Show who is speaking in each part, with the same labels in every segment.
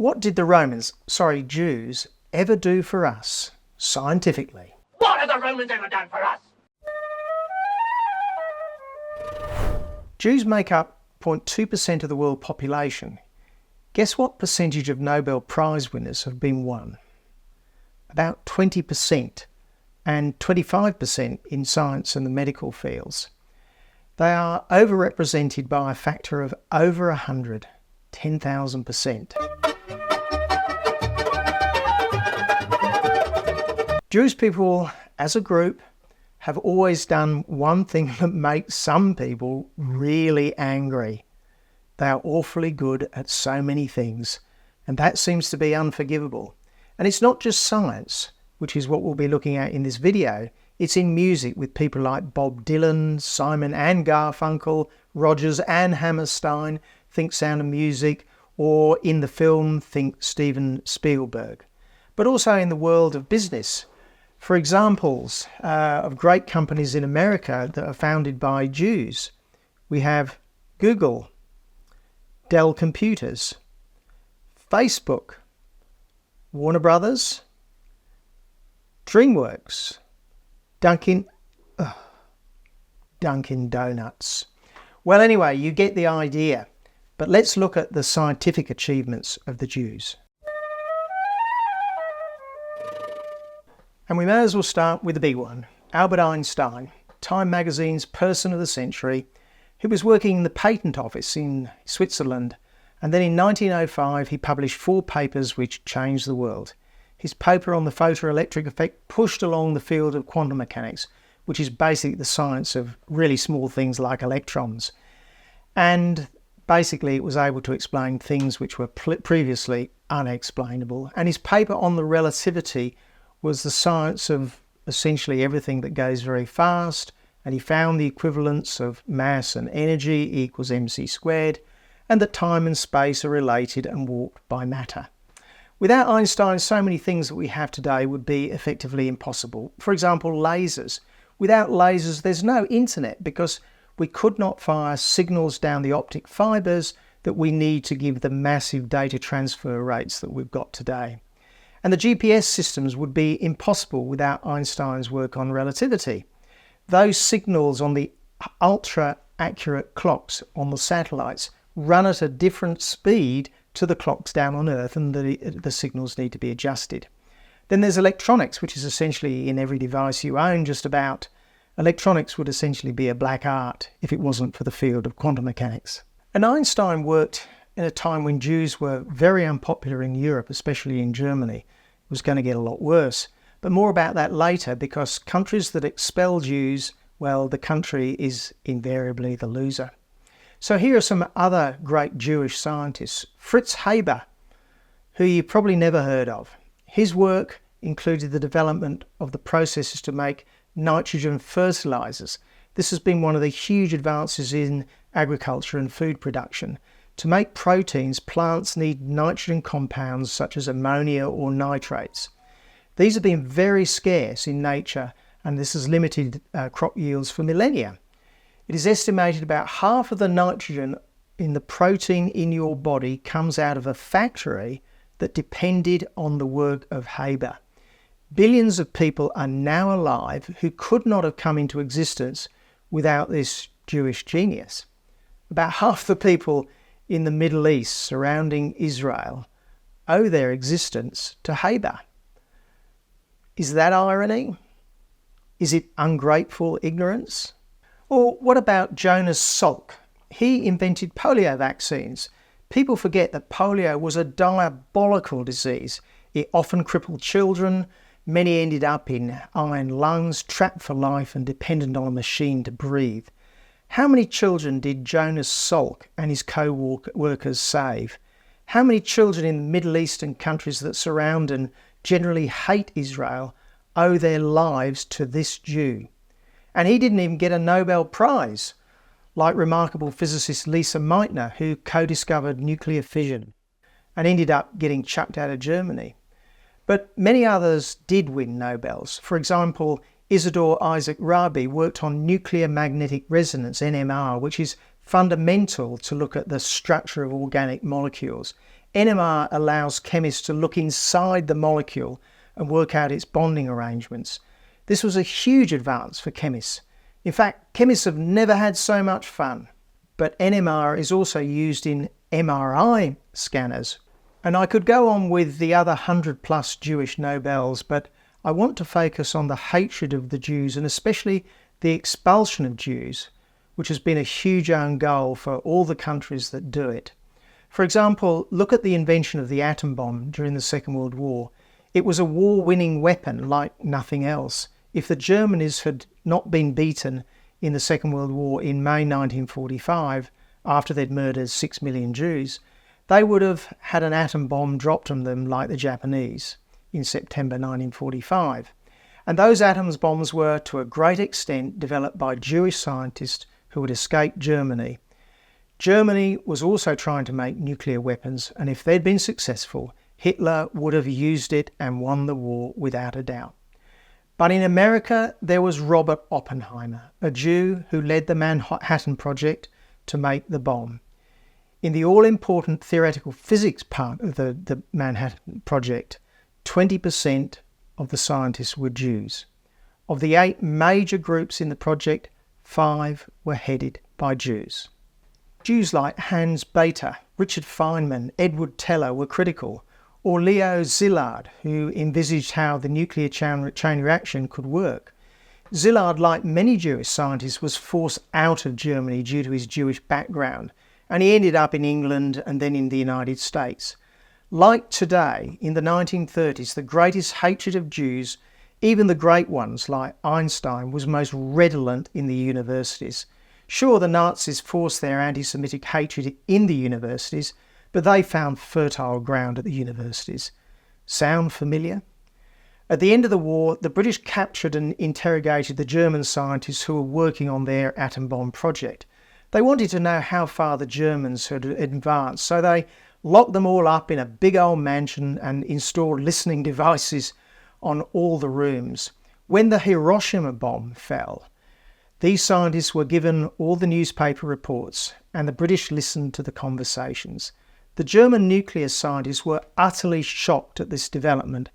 Speaker 1: What did the Jews, ever do for us, scientifically?
Speaker 2: What have the Romans ever done for us?
Speaker 1: Jews make up 0.2% of the world population. Guess what percentage of Nobel Prize winners have been won? About 20%, and 25% in science and the medical fields. They are overrepresented by a factor of over 100, 10,000%. Jewish people, as a group, have always done one thing that makes some people really angry. They are awfully good at so many things, and that seems to be unforgivable. And it's not just science, which is what we'll be looking at in this video. It's in music with people like Bob Dylan, Simon and Garfunkel, Rodgers and Hammerstein, think Sound of Music, or in the film, think Steven Spielberg. But also in the world of business. For examples of great companies in America that are founded by Jews, we have Google, Dell Computers, Facebook, Warner Brothers, DreamWorks, Dunkin' Donuts. Well, anyway, you get the idea. But let's look at the scientific achievements of the Jews. And we may as well start with the big one, Albert Einstein, Time magazine's Person of the Century, who was working in the patent office in Switzerland. And then in 1905, he published 4 papers which changed the world. His paper on the photoelectric effect pushed along the field of quantum mechanics, which is basically the science of really small things like electrons. And basically it was able to explain things which were previously unexplainable. And his paper on the relativity was the science of essentially everything that goes very fast. And he found the equivalence of mass and energy equals mc squared, and that time and space are related and warped by matter. Without Einstein, so many things that we have today would be effectively impossible. For example, lasers. Without lasers, there's no internet because we could not fire signals down the optic fibres that we need to give the massive data transfer rates that we've got today. And the GPS systems would be impossible without Einstein's work on relativity. Those signals on the ultra-accurate clocks on the satellites run at a different speed to the clocks down on Earth, and the signals need to be adjusted. Then there's electronics, which is essentially in every device you own just about. Electronics would essentially be a black art if it wasn't for the field of quantum mechanics. And Einstein worked in a time when Jews were very unpopular in Europe, especially in Germany. It was going to get a lot worse. But more about that later, because countries that expel Jews, well, the country is invariably the loser. So here are some other great Jewish scientists. Fritz Haber, who you probably never heard of. His work included the development of the processes to make nitrogen fertilizers. This has been one of the huge advances in agriculture and food production. To make proteins, plants need nitrogen compounds such as ammonia or nitrates. These have been very scarce in nature, and this has limited crop yields for millennia. It is estimated about half of the nitrogen in the protein in your body comes out of a factory that depended on the work of Haber. Billions of people are now alive who could not have come into existence without this Jewish genius. About half the people in the Middle East surrounding Israel owe their existence to Haber. Is that irony? Is it ungrateful ignorance? Or what about Jonas Salk? He invented polio vaccines. People forget that polio was a diabolical disease. It often crippled children. Many ended up in iron lungs, trapped for life and dependent on a machine to breathe. How many children did Jonas Salk and his co-workers save? How many children in the Middle Eastern countries that surround and generally hate Israel owe their lives to this Jew? And he didn't even get a Nobel Prize, like remarkable physicist Lisa Meitner, who co-discovered nuclear fission and ended up getting chucked out of Germany. But many others did win Nobels. For example, Isidor Isaac Rabi worked on nuclear magnetic resonance, NMR, which is fundamental to look at the structure of organic molecules. NMR allows chemists to look inside the molecule and work out its bonding arrangements. This was a huge advance for chemists. In fact, chemists have never had so much fun. But NMR is also used in MRI scanners. And I could go on with the other 100+ Jewish Nobels, but I want to focus on the hatred of the Jews and especially the expulsion of Jews, which has been a huge own goal for all the countries that do it. For example, look at the invention of the atom bomb during the Second World War. It was a war-winning weapon like nothing else. If the Germans had not been beaten in the Second World War in May 1945, after they'd murdered 6 million Jews, they would have had an atom bomb dropped on them like the Japanese in September 1945. And those atom bombs were, to a great extent, developed by Jewish scientists who had escaped Germany. Germany was also trying to make nuclear weapons, and if they'd been successful, Hitler would have used it and won the war without a doubt. But in America, there was Robert Oppenheimer, a Jew who led the Manhattan Project to make the bomb. In the all-important theoretical physics part of the Manhattan Project, 20% of the scientists were Jews. Of the 8 major groups in the project, 5 were headed by Jews. Jews like Hans Bethe, Richard Feynman, Edward Teller were critical, or Leo Szilard, who envisaged how the nuclear chain reaction could work. Szilard, like many Jewish scientists, was forced out of Germany due to his Jewish background, and he ended up in England and then in the United States. Like today, in the 1930s, the greatest hatred of Jews, even the great ones like Einstein, was most redolent in the universities. Sure, the Nazis forced their anti-Semitic hatred in the universities, but they found fertile ground at the universities. Sound familiar? At the end of the war, the British captured and interrogated the German scientists who were working on their atom bomb project. They wanted to know how far the Germans had advanced, so they locked them all up in a big old mansion and installed listening devices on all the rooms. When the Hiroshima bomb fell, these scientists were given all the newspaper reports, and the British listened to the conversations. The German nuclear scientists were utterly shocked at this development,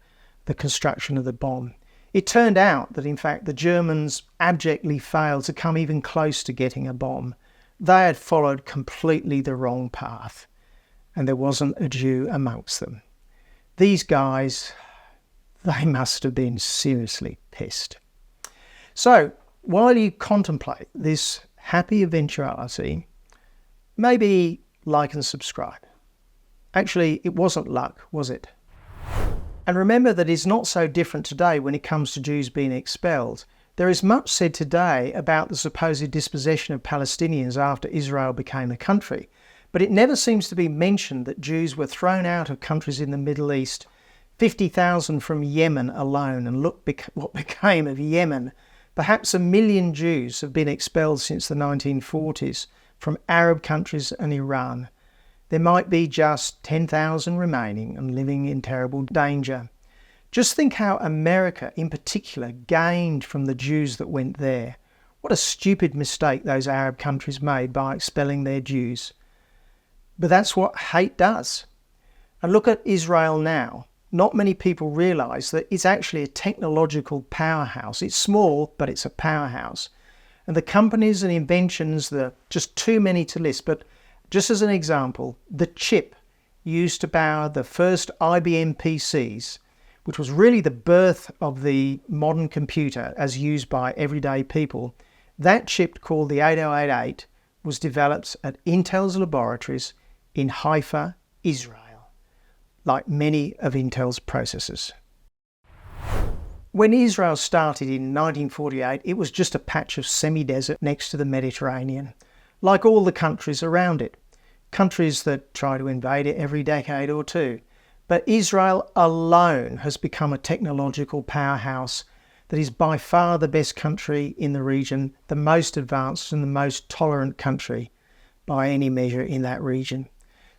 Speaker 1: the construction of the bomb. It turned out that, in fact, the Germans abjectly failed to come even close to getting a bomb. They had followed completely the wrong path, and there wasn't a Jew amongst them. These guys, they must have been seriously pissed. So, while you contemplate this happy eventuality, maybe like and subscribe. Actually, it wasn't luck, was it? And remember that it's not so different today when it comes to Jews being expelled. There is much said today about the supposed dispossession of Palestinians after Israel became a country, but it never seems to be mentioned that Jews were thrown out of countries in the Middle East, 50,000 from Yemen alone, and look what became of Yemen. Perhaps 1 million Jews have been expelled since the 1940s from Arab countries and Iran. There might be just 10,000 remaining and living in terrible danger. Just think how America in particular gained from the Jews that went there. What a stupid mistake those Arab countries made by expelling their Jews. But that's what hate does. And look at Israel now. Not many people realise that it's actually a technological powerhouse. It's small, but it's a powerhouse. And the companies and inventions, that are just too many to list, but just as an example, the chip used to power the first IBM PCs, which was really the birth of the modern computer as used by everyday people, that chip called the 8088 was developed at Intel's laboratories in Haifa, Israel, like many of Intel's processors. When Israel started in 1948, it was just a patch of semi-desert next to the Mediterranean, like all the countries around it, countries that try to invade it every decade or two. But Israel alone has become a technological powerhouse that is by far the best country in the region, the most advanced and the most tolerant country by any measure in that region.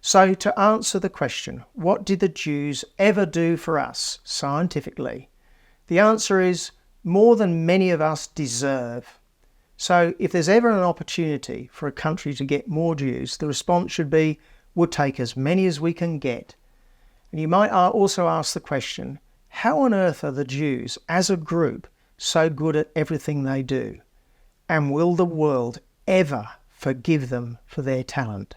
Speaker 1: So to answer the question, what did the Jews ever do for us scientifically? The answer is more than many of us deserve. So if there's ever an opportunity for a country to get more Jews, the response should be, We'll take as many as we can get. And you might also ask the question, how on earth are the Jews as a group so good at everything they do? And will the world ever forgive them for their talent?